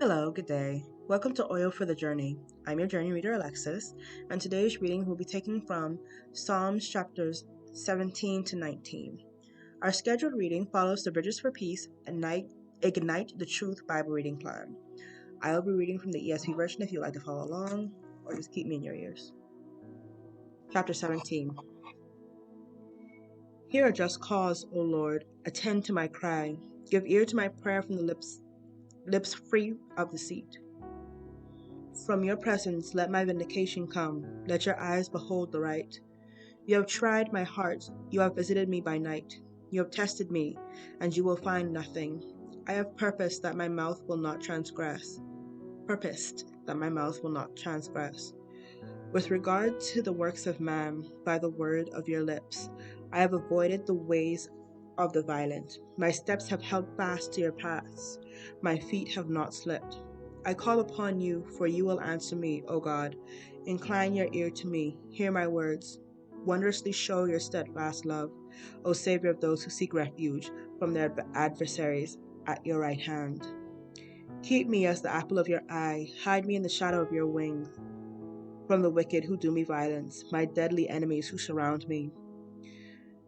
Hello, good day. Welcome to Oil for the Journey. I'm your journey reader, Alexis, and today's reading will be taken from Psalms chapters 17 to 19. Our scheduled reading follows the Bridges for Peace and Ignite the Truth Bible reading plan. I'll be reading from the ESV version if you'd like to follow along, or just keep me in your ears. Chapter 17. Hear a just cause, O Lord, attend to my cry. Give ear to my prayer from the lips free of deceit. From your presence let my vindication come. Let your eyes behold the right. You have tried my heart. You have visited me by night. You have tested me, and you will find nothing. I have purposed that my mouth will not transgress. Purposed that my mouth will not transgress. With regard to the works of man, by the word of your lips, I have avoided the ways of the violent. My steps have held fast to your paths. My feet have not slipped. I call upon you, for you will answer me, O God. Incline your ear to me. Hear my words. Wondrously show your steadfast love, O Savior of those who seek refuge from their adversaries at your right hand. Keep me as the apple of your eye. Hide me in the shadow of your wings from the wicked who do me violence, my deadly enemies who surround me.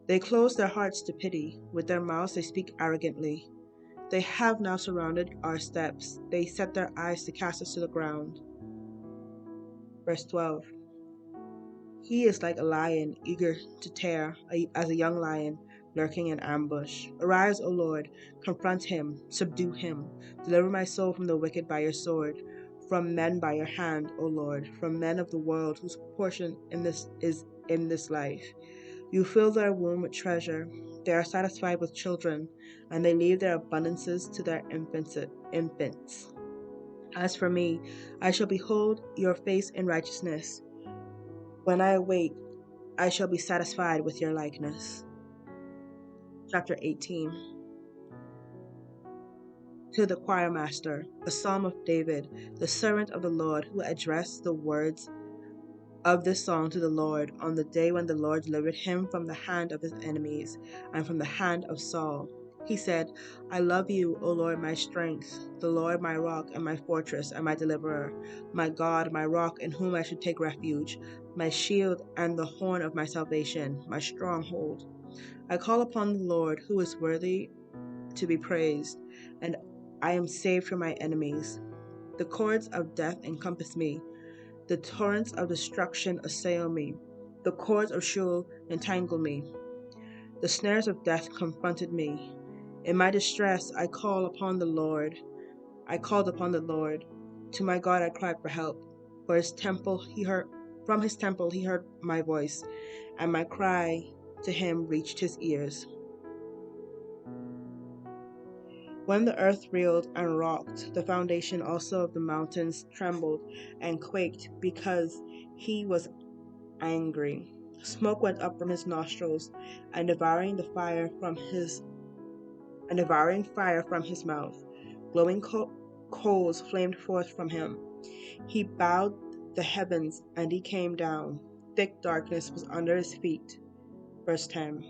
They close their hearts to pity. With their mouths they speak arrogantly. They have now surrounded our steps. They set their eyes to cast us to the ground. Verse 12. He is like a lion, eager to tear, as a young lion, lurking in ambush. Arise, O Lord, confront him, subdue him. Deliver my soul from the wicked by your sword, from men by your hand, O Lord, from men of the world whose portion is in this life. You fill their womb with treasure. They are satisfied with children, and they leave their abundances to their infants. As for me, I shall behold your face in righteousness. When I awake, I shall be satisfied with your likeness. Chapter 18. To the choir master, a psalm of David, the servant of the Lord, who addressed the words of this song to the Lord on the day when the Lord delivered him from the hand of his enemies and from the hand of Saul. He said, I love you, O Lord, my strength, the Lord, my rock and my fortress and my deliverer, my God, my rock in whom I should take refuge, my shield and the horn of my salvation, my stronghold. I call upon the Lord, who is worthy to be praised, and I am saved from my enemies. The cords of death encompass me. The torrents of destruction assail me. The cords of Sheol entangle me. The snares of death confronted me. In my distress, I called upon the Lord. I called upon the Lord. To my God, I cried for help. For his temple, from his temple, he heard my voice, and my cry to him reached his ears. When the earth reeled and rocked, the foundation also of the mountains trembled and quaked because he was angry. Smoke went up from his nostrils, and devouring fire from his mouth. Glowing coals flamed forth from him. He bowed the heavens, and he came down. Thick darkness was under his feet. Verse 10.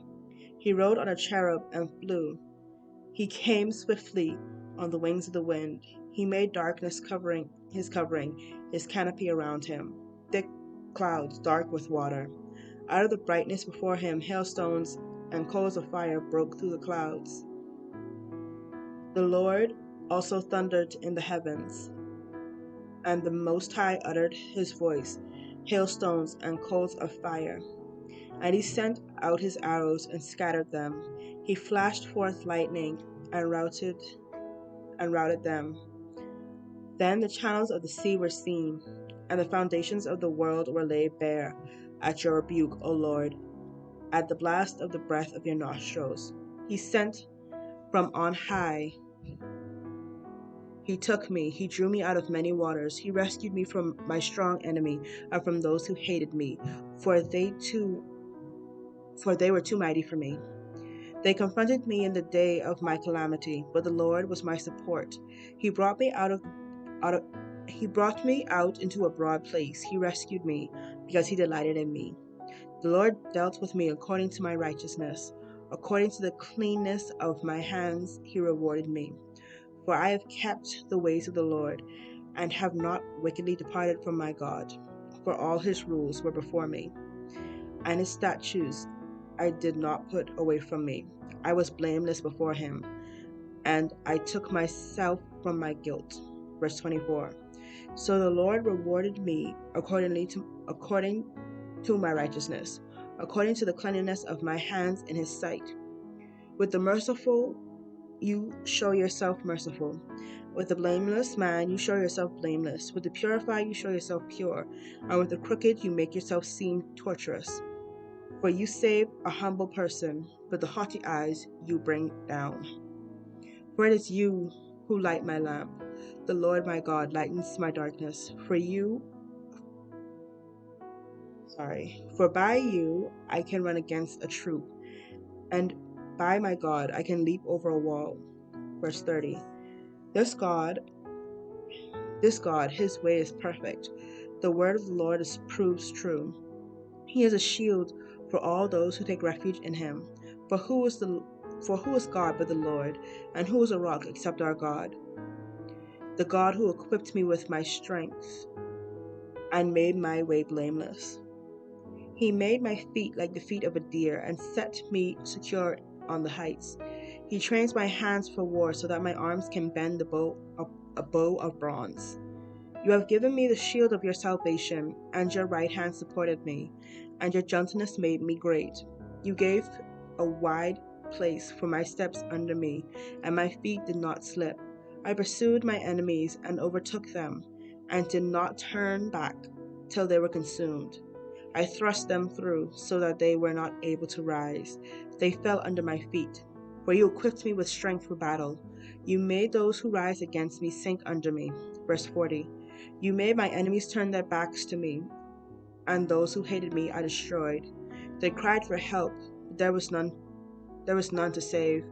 He rode on a cherub and flew. He came swiftly on the wings of the wind. He made darkness his canopy around him, thick clouds dark with water. Out of the brightness before him, hailstones and coals of fire broke through the clouds. The Lord also thundered in the heavens, and the Most High uttered his voice, hailstones and coals of fire. And he sent out his arrows and scattered them. He flashed forth lightning and routed them. Then the channels of the sea were seen, and the foundations of the world were laid bare at your rebuke, O Lord, at the blast of the breath of your nostrils. He sent from on high. He took me, he drew me out of many waters. He rescued me from my strong enemy and from those who hated me, for they were too mighty for me. They confronted me in the day of my calamity, but the Lord was my support. He brought me out into a broad place. He rescued me because he delighted in me. The Lord dealt with me according to my righteousness. According to the cleanness of my hands, he rewarded me. For I have kept the ways of the Lord, and have not wickedly departed from my God. For all his rules were before me, and his statutes I did not put away from me. I was blameless before him, and I took myself from my guilt. Verse 24. So the Lord rewarded me according to my righteousness, according to the cleanliness of my hands in his sight. With the merciful you show yourself merciful. With the blameless man you show yourself blameless. With the purified you show yourself pure. And with the crooked you make yourself seem tortuous. For you save a humble person, but the haughty eyes you bring down. For it is you who light my lamp. The Lord my God lightens my darkness. For by you I can run against a troop, and by my God I can leap over a wall. Verse 30. This God, his way is perfect. The word of the Lord proves true. He is a shield for all those who take refuge in him. For who is God but the Lord, and who is a rock except our God? The God who equipped me with my strength and made my way blameless. He made my feet like the feet of a deer and set me secure on the heights. He trains my hands for war so that my arms can bend a bow of bronze. You have given me the shield of your salvation, and your right hand supported me, and your gentleness made me great. You gave a wide place for my steps under me, and my feet did not slip. I pursued my enemies and overtook them, and did not turn back till they were consumed. I thrust them through so that they were not able to rise. They fell under my feet. For you equipped me with strength for battle. You made those who rise against me sink under me. Verse 40. You made my enemies turn their backs to me, and those who hated me I destroyed. They cried for help, but there was none to save.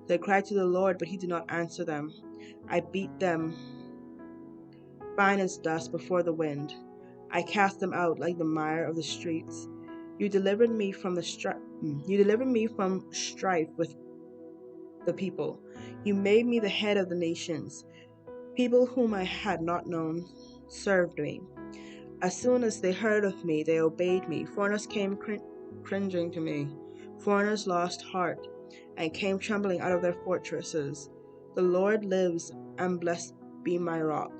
They cried to the Lord, but he did not answer them. I beat them fine as dust before the wind. I cast them out like the mire of the streets. You delivered me from strife with the people. You made me the head of the nations. People whom I had not known served me. As soon as they heard of me, they obeyed me. Foreigners came cringing to me. Foreigners lost heart and came trembling out of their fortresses. The Lord lives, and blessed be my rock,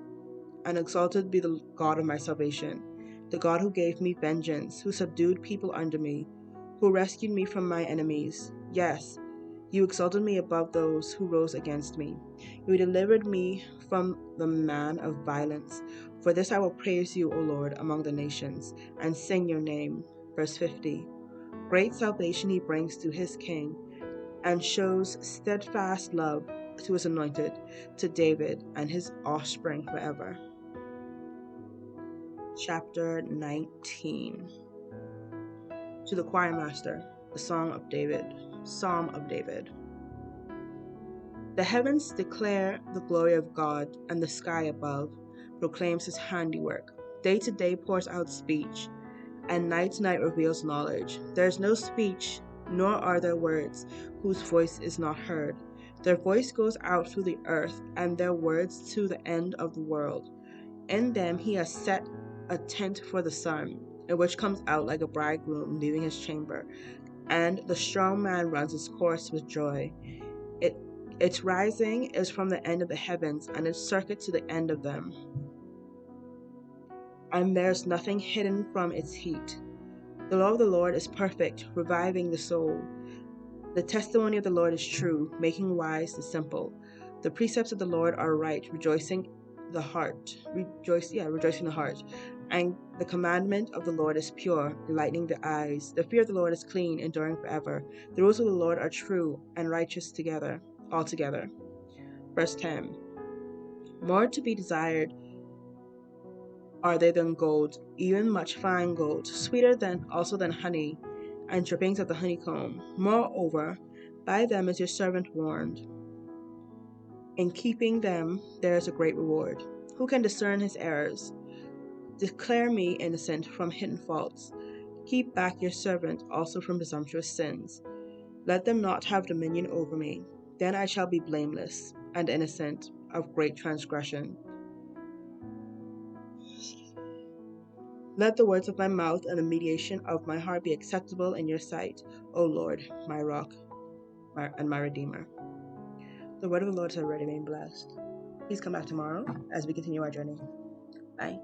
and exalted be the God of my salvation, the God who gave me vengeance, who subdued people under me, who rescued me from my enemies. Yes, you exalted me above those who rose against me. You delivered me from the man of violence. For this I will praise you, O Lord, among the nations, and sing your name. Verse 50. Great salvation he brings to his king, and shows steadfast love to his anointed, to David and his offspring forever. Chapter 19. To the choir master, the Psalm of David. The heavens declare the glory of God, and the sky above proclaims his handiwork. Day to day pours out speech, and night to night reveals knowledge. There is no speech, nor are there words, whose voice is not heard. Their voice goes out through the earth, and their words to the end of the world. In them he has set a tent for the sun, in which comes out like a bridegroom leaving his chamber, and the strong man runs its course with joy. Its rising is from the end of the heavens, and its circuit to the end of them. And there's nothing hidden from its heat. The law of the Lord is perfect, reviving the soul. The testimony of the Lord is true, making wise the simple. The precepts of the Lord are right, rejoicing the heart. And the commandment of the Lord is pure, enlightening the eyes. The fear of the Lord is clean, enduring forever. The rules of the Lord are true and righteous altogether. Verse 10. More to be desired are they than gold, even much fine gold, sweeter than honey, and drippings of the honeycomb. Moreover, by them is your servant warned. In keeping them there is a great reward. Who can discern his errors? Declare me innocent from hidden faults. Keep back your servant also from presumptuous sins. Let them not have dominion over me. Then I shall be blameless and innocent, of great transgression. Let the words of my mouth and the meditation of my heart be acceptable in your sight, O Lord, my rock and my redeemer. The word of the Lord has already been blessed. Please come back tomorrow as we continue our journey. Bye.